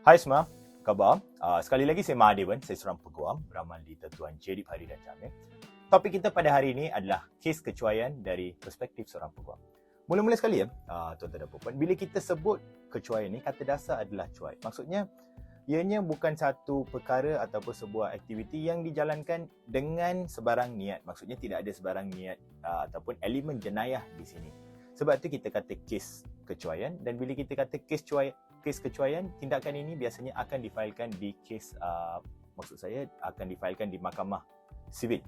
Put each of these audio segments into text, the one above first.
Hai semua, khabar? Sekali lagi saya Mahadewan, saya seorang peguam beramal di Tertuan Jedib Hari dan Jamil. Topik kita pada hari ini adalah kes kecuaian dari perspektif seorang peguam. Mula-mula sekali tuan-tuan dan puan, bila kita sebut kecuaian ni, kata dasar adalah cuai. Maksudnya, ianya bukan satu perkara ataupun sebuah aktiviti yang dijalankan dengan sebarang niat. Maksudnya tidak ada sebarang niat ataupun elemen jenayah di sini. Sebab tu kita kata kes kecuaian, dan bila kita kata kes kecuaian, tindakan ini biasanya akan difailkan di kes, maksud saya akan difailkan di mahkamah sivil.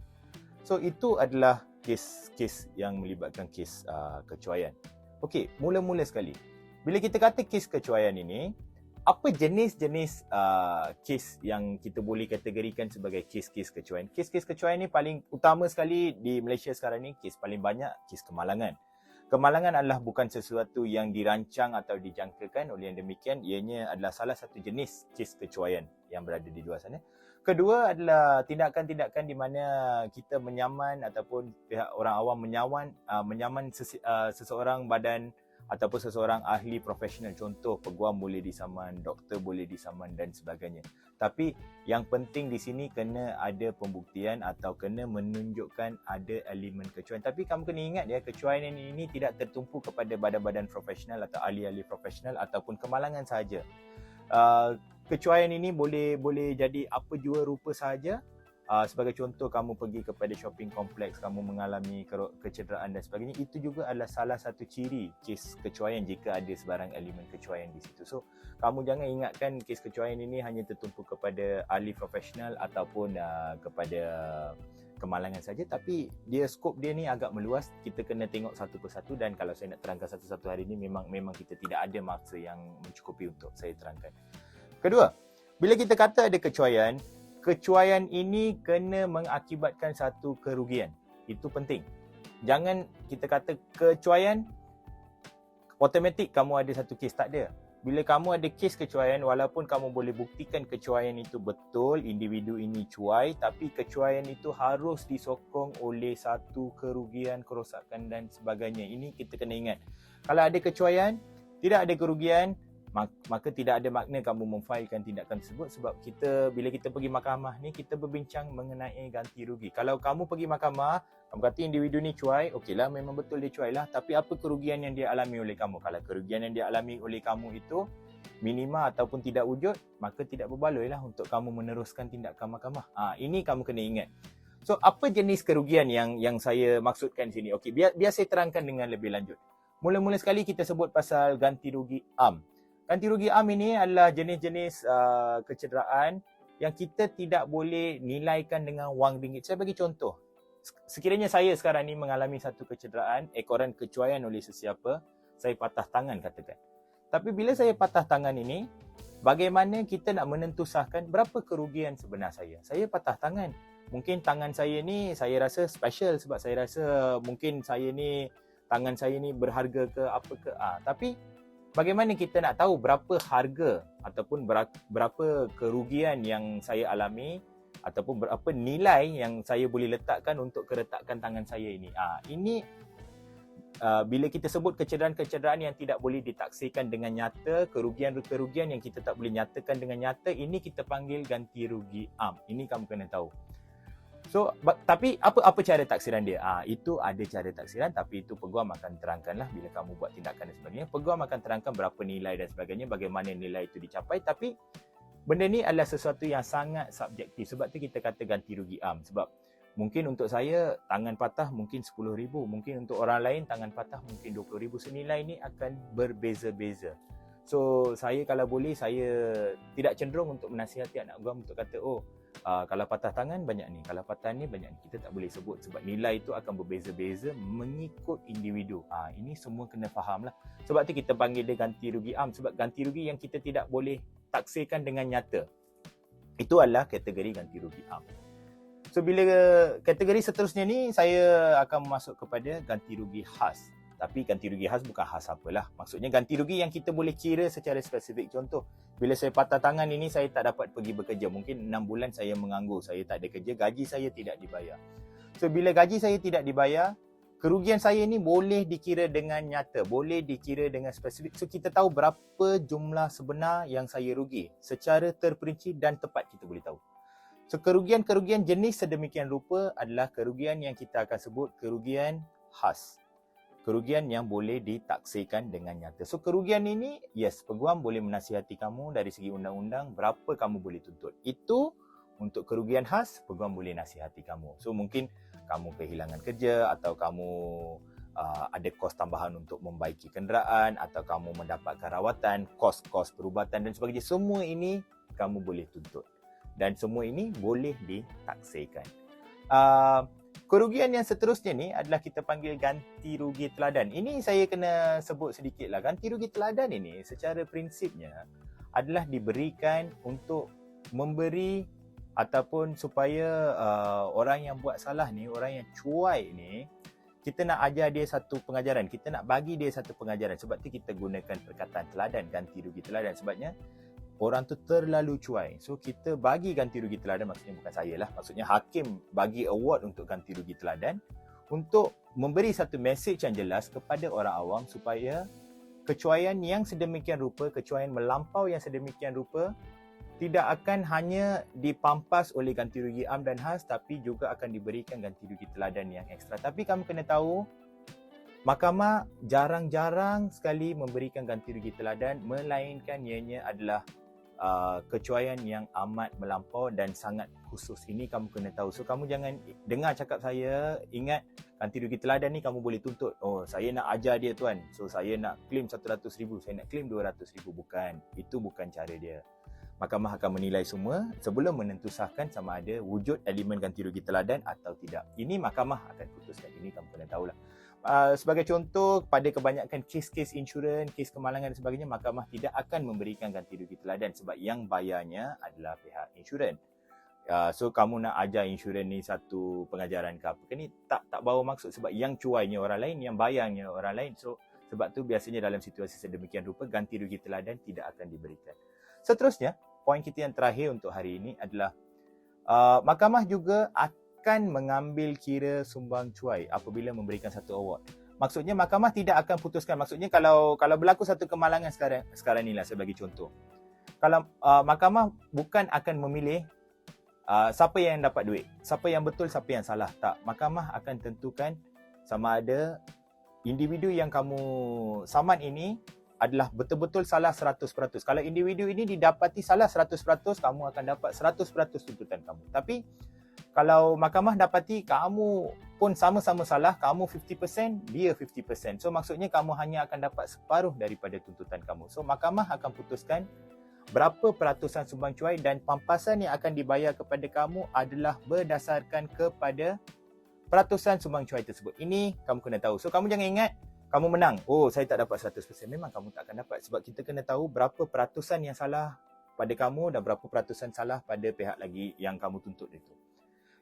So itu adalah kes yang melibatkan kes kecuaian. Okey, mula-mula sekali. Bila kita kata kes kecuaian ini, apa jenis-jenis kes yang kita boleh kategorikan sebagai kes-kes kecuaian? Kes-kes kecuaian ni paling utama sekali di Malaysia sekarang ni, kes paling banyak kes kemalangan. Kemalangan adalah bukan sesuatu yang dirancang atau dijangkakan, oleh yang demikian ianya adalah salah satu jenis kes kecuaian yang berada di luar sana. Kedua adalah tindakan-tindakan di mana kita menyaman ataupun pihak orang awam menyaman seseorang badan ataupun seseorang ahli profesional. Contoh, peguam boleh disaman, doktor boleh disaman dan sebagainya. Tapi yang penting di sini kena ada pembuktian atau kena menunjukkan ada elemen kecuaian. Tapi kamu kena ingat ya, kecuaian ini tidak tertumpu kepada badan-badan profesional atau ahli-ahli profesional ataupun kemalangan sahaja. Kecuaian ini boleh jadi apa jua rupa sahaja. Sebagai contoh, kamu pergi kepada shopping kompleks, kamu mengalami kecederaan dan sebagainya, itu juga adalah salah satu ciri kes kecuaian jika ada sebarang elemen kecuaian di situ. So, kamu jangan ingatkan kes kecuaian ini hanya tertumpu kepada ahli profesional ataupun kepada kemalangan saja, tapi skop dia ni agak meluas. Kita kena tengok satu persatu, dan kalau saya nak terangkan satu-satu hari ini, memang kita tidak ada masa yang mencukupi untuk saya terangkan. Kedua, bila kita kata ada kecuaian ini kena mengakibatkan satu kerugian. Itu penting. Jangan kita kata kecuaian, automatik kamu ada satu kes. Tak ada. Bila kamu ada kes kecuaian, walaupun kamu boleh buktikan kecuaian itu betul, individu ini cuai, tapi kecuaian itu harus disokong oleh satu kerugian, kerosakan dan sebagainya. Ini kita kena ingat. Kalau ada kecuaian, tidak ada kerugian, maka tidak ada makna kamu memfailkan tindakan tersebut. Sebab bila kita pergi mahkamah ni, kita berbincang mengenai ganti rugi. Kalau kamu pergi mahkamah, kamu kata individu ni cuai, okeylah, memang betul dia cuai lah, tapi apa kerugian yang dia alami oleh kamu? Kalau kerugian yang dia alami oleh kamu itu minima ataupun tidak wujud, maka tidak berbaloi lah untuk kamu meneruskan tindakan mahkamah. Ini kamu kena ingat. So, apa jenis kerugian yang saya maksudkan sini? Okey, biar saya terangkan dengan lebih lanjut. Mula-mula sekali kita sebut pasal ganti rugi am. Ganti rugi am ini adalah jenis-jenis kecederaan yang kita tidak boleh nilaikan dengan wang ringgit. Saya bagi contoh. Sekiranya saya sekarang ni mengalami satu kecederaan, ekoran kecuaian oleh sesiapa, saya patah tangan katakan. Tapi bila saya patah tangan ini, bagaimana kita nak menentusahkan berapa kerugian sebenar saya? Saya patah tangan. Mungkin tangan saya ni saya rasa special sebab saya rasa mungkin tangan saya ni berharga ke apa ke. Tapi bagaimana kita nak tahu berapa harga ataupun berapa kerugian yang saya alami ataupun berapa nilai yang saya boleh letakkan untuk keretakan tangan saya ini. Ini bila kita sebut kecederaan-kecederaan yang tidak boleh ditaksirkan dengan nyata, kerugian-kerugian yang kita tak boleh nyatakan dengan nyata, ini kita panggil ganti rugi am. Ini kamu kena tahu. So, tapi apa cara taksiran dia? Itu ada cara taksiran, tapi itu peguam akan terangkanlah bila kamu buat tindakan dan sebagainya. Peguam akan terangkan berapa nilai dan sebagainya, bagaimana nilai itu dicapai. Tapi benda ni adalah sesuatu yang sangat subjektif. Sebab tu kita kata ganti rugi am. Sebab mungkin untuk saya tangan patah mungkin RM10,000, mungkin untuk orang lain tangan patah mungkin RM20,000. Senilai ni akan berbeza-beza. So, saya kalau boleh, saya tidak cenderung untuk menasihati anak peguam untuk kata, kalau patah tangan banyak ni, kalau patah ni banyak ni. Kita tak boleh sebut sebab nilai itu akan berbeza-beza mengikut individu. Ini semua kena faham lah. Sebab tu kita panggil dia ganti rugi am. Sebab ganti rugi yang kita tidak boleh taksirkan dengan nyata, itu adalah kategori ganti rugi am. So, bila kategori seterusnya ni, saya akan masuk kepada ganti rugi khas. Tapi ganti rugi khas bukan khas apalah. Maksudnya ganti rugi yang kita boleh kira secara spesifik. Contoh, bila saya patah tangan ini, saya tak dapat pergi bekerja. Mungkin 6 bulan saya menganggur, saya tak ada kerja, gaji saya tidak dibayar. So, bila gaji saya tidak dibayar, kerugian saya ni boleh dikira dengan nyata, boleh dikira dengan spesifik. So kita tahu berapa jumlah sebenar yang saya rugi secara terperinci dan tepat kita boleh tahu. So kerugian-kerugian jenis sedemikian rupa adalah kerugian yang kita akan sebut kerugian khas. Kerugian yang boleh ditaksirkan dengan nyata. So kerugian ini, yes, peguam boleh menasihati kamu dari segi undang-undang berapa kamu boleh tuntut. Itu untuk kerugian khas, peguam boleh nasihati kamu. So mungkin kamu kehilangan kerja atau kamu ada kos tambahan untuk membaiki kenderaan atau kamu mendapatkan rawatan, kos-kos perubatan dan sebagainya. Semua ini kamu boleh tuntut. Dan semua ini boleh ditaksirkan. Kerugian yang seterusnya ni adalah kita panggil ganti rugi teladan. Ini saya kena sebut sedikit lah. Ganti rugi teladan ini secara prinsipnya adalah diberikan untuk memberi ataupun supaya orang yang buat salah ni, orang yang cuai ni, kita nak ajar dia satu pengajaran. Kita nak bagi dia satu pengajaran. Sebab tu kita gunakan perkataan teladan, ganti rugi teladan. Sebabnya orang tu terlalu cuai. So kita bagi ganti rugi teladan, maksudnya bukan saya lah. Maksudnya hakim bagi award untuk ganti rugi teladan untuk memberi satu message yang jelas kepada orang awam supaya kecuaian yang sedemikian rupa, kecuaian melampau yang sedemikian rupa tidak akan hanya dipampas oleh ganti rugi am dan khas, tapi juga akan diberikan ganti rugi teladan yang ekstra. Tapi kamu kena tahu, mahkamah jarang-jarang sekali memberikan ganti rugi teladan, melainkan ianya adalah kecuaian yang amat melampau dan sangat khusus. Ini kamu kena tahu. So kamu jangan dengar cakap saya, ingat ganti rugi teladan ni kamu boleh tuntut. Oh, saya nak ajar dia tuan. So saya nak claim 100,000, saya nak claim 200,000. Bukan. Itu bukan cara dia. Mahkamah akan menilai semua sebelum menentusahkan sama ada wujud elemen ganti rugi teladan atau tidak. Ini mahkamah akan putuskan. Ini kamu kena tahulah. Sebagai contoh, pada kebanyakan kes-kes insurans, kes kemalangan dan sebagainya, mahkamah tidak akan memberikan ganti rugi teladan sebab yang bayarnya adalah pihak insurans. So kamu nak ajar insurans ni satu pengajaran ke apa ke ni, tak bawa maksud sebab yang cuainya orang lain, yang bayarnya orang lain. So sebab tu biasanya dalam situasi sedemikian rupa ganti rugi teladan tidak akan diberikan. Seterusnya, poin kita yang terakhir untuk hari ini adalah mahkamah juga akan mengambil kira sumbang cuai apabila memberikan satu award. Maksudnya mahkamah tidak akan putuskan. Maksudnya kalau berlaku satu kemalangan sekarang ni lah saya bagi contoh. Kalau mahkamah bukan akan memilih siapa yang dapat duit, siapa yang betul, siapa yang salah. Tak, mahkamah akan tentukan sama ada individu yang kamu saman ini adalah betul-betul salah 100%. Kalau individu ini didapati salah 100%, kamu akan dapat 100% tuntutan kamu. Tapi kalau mahkamah dapati kamu pun sama-sama salah, kamu 50%, dia 50%. So maksudnya kamu hanya akan dapat separuh daripada tuntutan kamu. So mahkamah akan putuskan berapa peratusan sumbang cuai dan pampasan yang akan dibayar kepada kamu adalah berdasarkan kepada peratusan sumbang cuai tersebut. Ini kamu kena tahu. So kamu jangan ingat kamu menang, oh saya tak dapat 100%. Memang kamu tak akan dapat sebab kita kena tahu berapa peratusan yang salah pada kamu dan berapa peratusan salah pada pihak lagi yang kamu tuntut itu.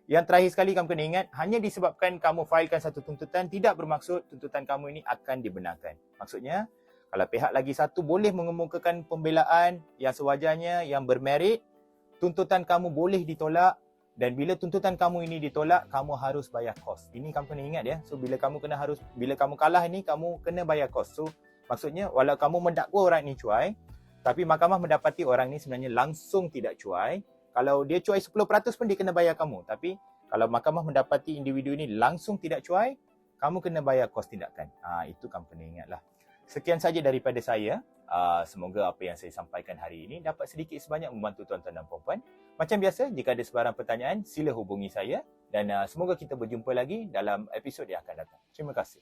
Yang terakhir sekali kamu kena ingat, hanya disebabkan kamu failkan satu tuntutan tidak bermaksud tuntutan kamu ini akan dibenarkan. Maksudnya, kalau pihak lagi satu boleh mengemukakan pembelaan yang sewajarnya, yang bermerit, tuntutan kamu boleh ditolak. Dan bila tuntutan kamu ini ditolak, kamu harus bayar kos. Ini kamu kena ingat ya. So bila kamu kalah ini, kamu kena bayar kos. So maksudnya walau kamu mendakwa orang ini cuai, tapi mahkamah mendapati orang ini sebenarnya langsung tidak cuai. Kalau dia cuai 10% pun dia kena bayar kamu. Tapi kalau mahkamah mendapati individu ini langsung tidak cuai, kamu kena bayar kos tindakan. Itu kamu kena ingatlah. Sekian saja daripada saya. Semoga apa yang saya sampaikan hari ini dapat sedikit sebanyak membantu tuan-tuan dan puan-puan. Macam biasa, jika ada sebarang pertanyaan, sila hubungi saya dan semoga kita berjumpa lagi dalam episod yang akan datang. Terima kasih.